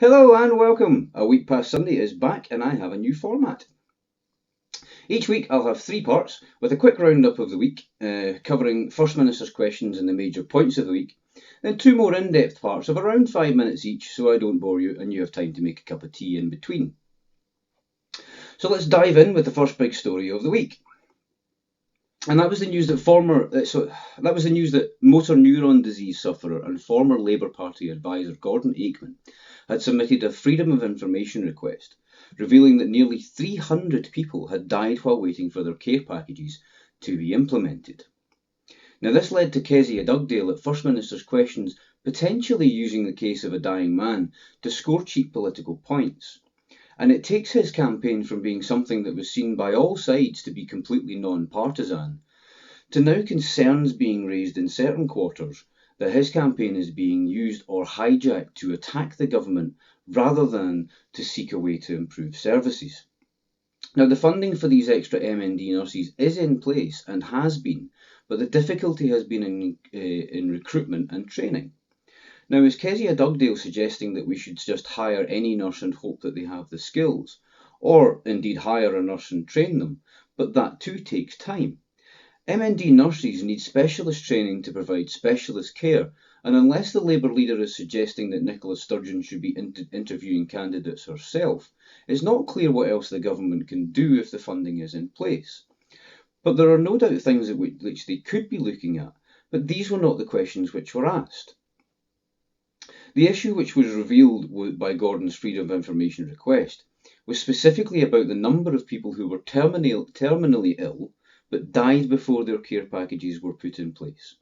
Hello and welcome. A week past Sunday is back and I have a new format. Each week I'll have three parts with a quick roundup of the week, covering First Minister's questions and the major points of the week, then two more in-depth parts of around 5 minutes each so I don't bore you and you have time to make a cup of tea in between. So let's dive in with the first big story of the week. And that was the news that motor neuron disease sufferer and former Labour Party advisor Gordon Aikman had submitted a Freedom of Information request, revealing that nearly 300 people had died while waiting for their care packages to be implemented. Now, this led to Kezia Dugdale at First Minister's questions potentially using the case of a dying man to score cheap political points. And it takes his campaign from being something that was seen by all sides to be completely non-partisan, to now concerns being raised in certain quarters that his campaign is being used or hijacked to attack the government rather than to seek a way to improve services. Now, the funding for these extra MND nurses is in place and has been, but the difficulty has been in recruitment and training. Now, is Kezia Dugdale suggesting that we should just hire any nurse and hope that they have the skills? Or indeed hire a nurse and train them? But that too takes time. MND nurses need specialist training to provide specialist care, and unless the Labour leader is suggesting that Nicola Sturgeon should be interviewing candidates herself, it's not clear what else the government can do if the funding is in place. But there are no doubt things which they could be looking at, but these were not the questions which were asked. The issue which was revealed by Gordon's Freedom of Information request was specifically about the number of people who were terminally ill but died before their care packages were put in place.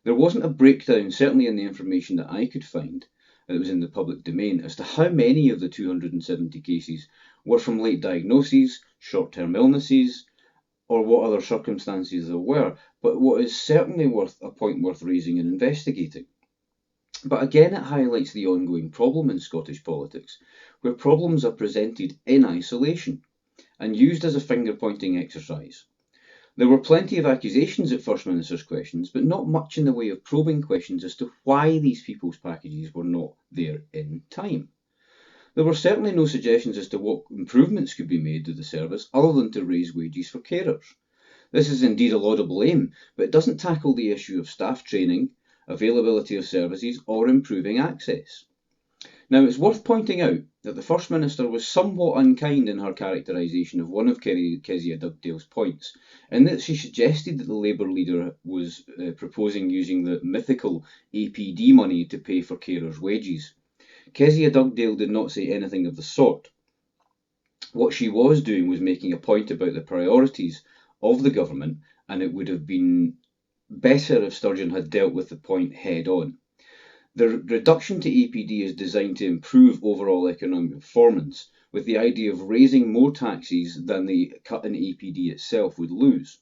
There wasn't a breakdown, certainly in the information that I could find, that was in the public domain, as to how many of the 270 cases were from late diagnoses, short-term illnesses, or what other circumstances there were, but what is certainly a point worth raising and investigating. But again, it highlights the ongoing problem in Scottish politics, where problems are presented in isolation and used as a finger-pointing exercise. There were plenty of accusations at First Minister's questions, but not much in the way of probing questions as to why these people's packages were not there in time. There were certainly no suggestions as to what improvements could be made to the service other than to raise wages for carers. This is indeed a laudable aim, but it doesn't tackle the issue of staff training, availability of services, or improving access. Now, it's worth pointing out that the First Minister was somewhat unkind in her characterisation of one of Kezia Dugdale's points, in that she suggested that the Labour leader was proposing using the mythical APD money to pay for carers' wages. Kezia Dugdale did not say anything of the sort. What she was doing was making a point about the priorities of the government, and it would have been better if Sturgeon had dealt with the point head on. The reduction to APD is designed to improve overall economic performance, with the idea of raising more taxes than the cut in APD itself would lose.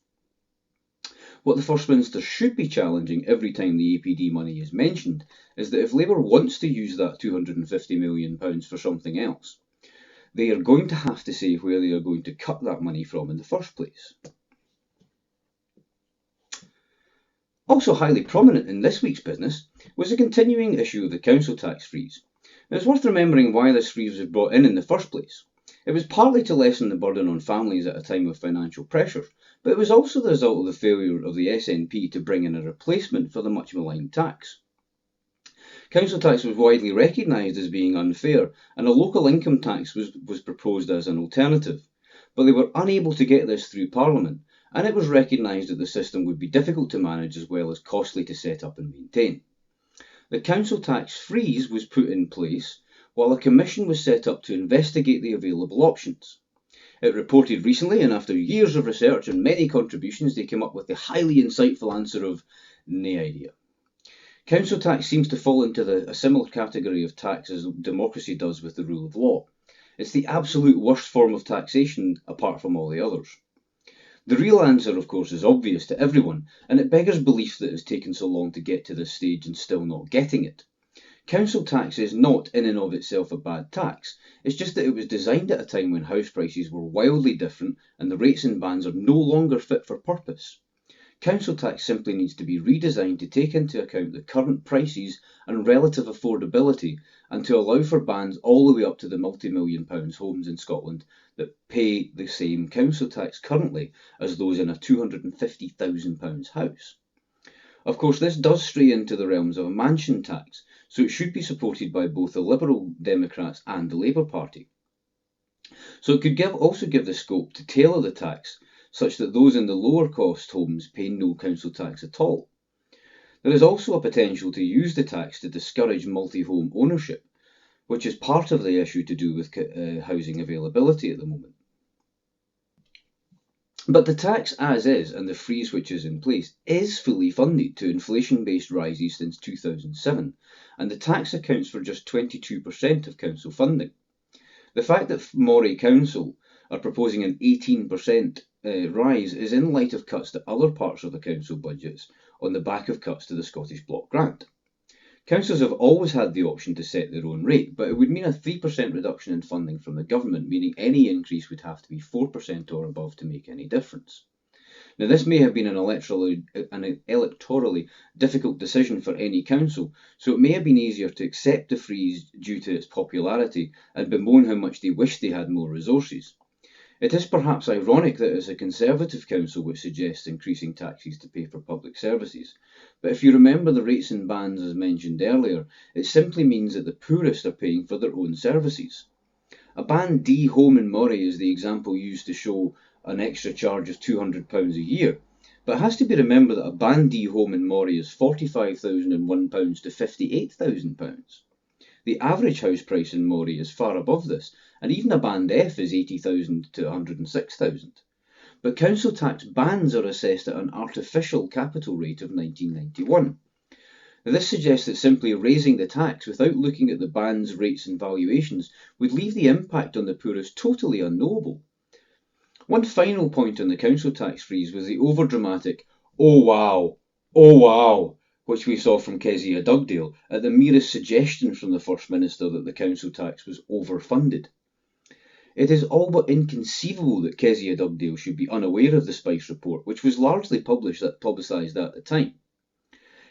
What the First Minister should be challenging every time the APD money is mentioned is that if Labour wants to use that £250 million for something else, they are going to have to say where they are going to cut that money from in the first place. Also highly prominent in this week's business was the continuing issue of the council tax freeze. Now, it's worth remembering why this freeze was brought in the first place. It was partly to lessen the burden on families at a time of financial pressure, but it was also the result of the failure of the SNP to bring in a replacement for the much maligned tax. Council tax was widely recognised as being unfair, and a local income tax was proposed as an alternative, but they were unable to get this through Parliament, and it was recognised that the system would be difficult to manage as well as costly to set up and maintain. The council tax freeze was put in place while a commission was set up to investigate the available options. It reported recently, and after years of research and many contributions, they came up with the highly insightful answer of "no idea." Council tax seems to fall into a similar category of tax as democracy does with the rule of law. It's the absolute worst form of taxation apart from all the others. The real answer, of course, is obvious to everyone, and it beggars belief that it's taken so long to get to this stage and still not getting it. Council tax is not in and of itself a bad tax, it's just that it was designed at a time when house prices were wildly different and the rates and bands are no longer fit for purpose. Council tax simply needs to be redesigned to take into account the current prices and relative affordability, and to allow for bands all the way up to the multi-million pounds homes in Scotland that pay the same council tax currently as those in a £250,000 house. Of course, this does stray into the realms of a mansion tax, so it should be supported by both the Liberal Democrats and the Labour Party. So it could also give the scope to tailor the tax such that those in the lower cost homes pay no council tax at all. There is also a potential to use the tax to discourage multi-home ownership, which is part of the issue to do with housing availability at the moment. But the tax as is, and the freeze which is in place, is fully funded to inflation-based rises since 2007, and the tax accounts for just 22% of council funding. The fact that Moray Council are proposing an 18% rise is in light of cuts to other parts of the council budgets on the back of cuts to the Scottish Block Grant. Councils have always had the option to set their own rate, but it would mean a 3% reduction in funding from the government, meaning any increase would have to be 4% or above to make any difference. Now, this may have been an electorally difficult decision for any council, so it may have been easier to accept the freeze due to its popularity and bemoan how much they wished they had more resources. It is perhaps ironic that it is a Conservative council which suggests increasing taxes to pay for public services, but if you remember the rates and bands as mentioned earlier, it simply means that the poorest are paying for their own services. A Band D home in Moray is the example used to show an extra charge of £200 a year, but it has to be remembered that a Band D home in Moray is £45,001 to £58,000. The average house price in Moray is far above this, and even a Band F is £80,000 to £106,000. But council tax bands are assessed at an artificial capital rate of 1991. Now, this suggests that simply raising the tax without looking at the bands, rates and valuations would leave the impact on the poorest totally unknowable. One final point on the council tax freeze was the overdramatic "oh wow," which we saw from Kezia Dugdale at the merest suggestion from the First Minister that the council tax was overfunded. It is all but inconceivable that Kezia Dugdale should be unaware of the Spice report, which was largely publicised at the time.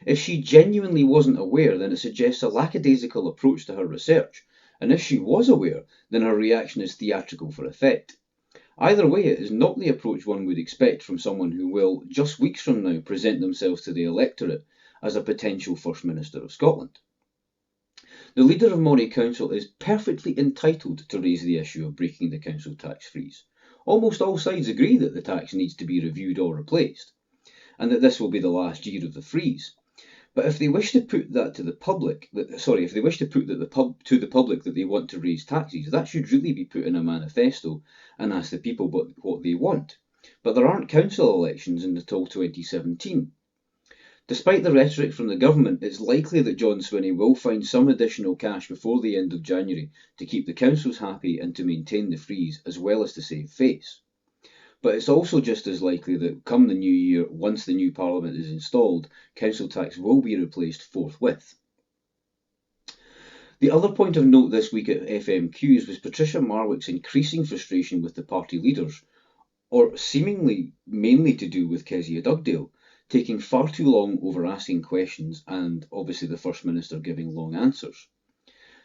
If she genuinely wasn't aware, then it suggests a lackadaisical approach to her research, and if she was aware, then her reaction is theatrical for effect. Either way, it is not the approach one would expect from someone who will, just weeks from now, present themselves to the electorate as a potential First Minister of Scotland. The leader of Moray Council is perfectly entitled to raise the issue of breaking the council tax freeze. Almost all sides agree that the tax needs to be reviewed or replaced, and that this will be the last year of the freeze. But if they wish to put that to the public, to the public that they want to raise taxes, that should really be put in a manifesto and ask the people what they want. But there aren't council elections until 2017. Despite the rhetoric from the government, it's likely that John Swinney will find some additional cash before the end of January to keep the councils happy and to maintain the freeze, as well as to save face. But it's also just as likely that come the new year, once the new Parliament is installed, council tax will be replaced forthwith. The other point of note this week at FMQs was Patricia Marwick's increasing frustration with the party leaders, or seemingly mainly to do with Kezia Dugdale, taking far too long over asking questions and obviously the First Minister giving long answers.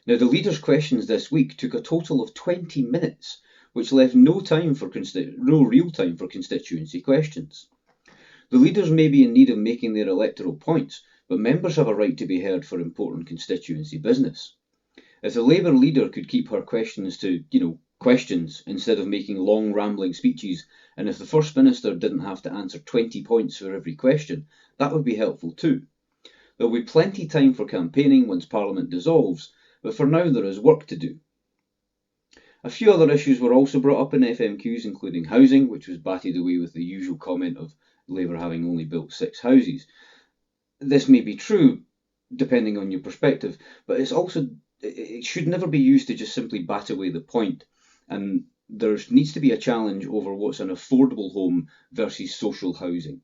Now, the leaders' questions this week took a total of 20 minutes, which left no real time for constituency questions. The leaders may be in need of making their electoral points, but members have a right to be heard for important constituency business. If the Labour leader could keep her questions to, questions instead of making long rambling speeches, and if the First Minister didn't have to answer 20 points for every question, that would be helpful too. There will be plenty of time for campaigning once Parliament dissolves, but for now there is work to do. A few other issues were also brought up in FMQs, including housing, which was batted away with the usual comment of Labour having only built 6 houses. This may be true, depending on your perspective, but it should never be used to just simply bat away the point, and there needs to be a challenge over what's an affordable home versus social housing.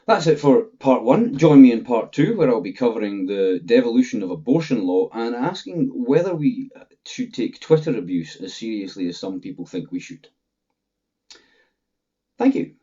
That's it for part 1. Join me in part 2, where I'll be covering the devolution of abortion law and asking whether we should take Twitter abuse as seriously as some people think we should. Thank you.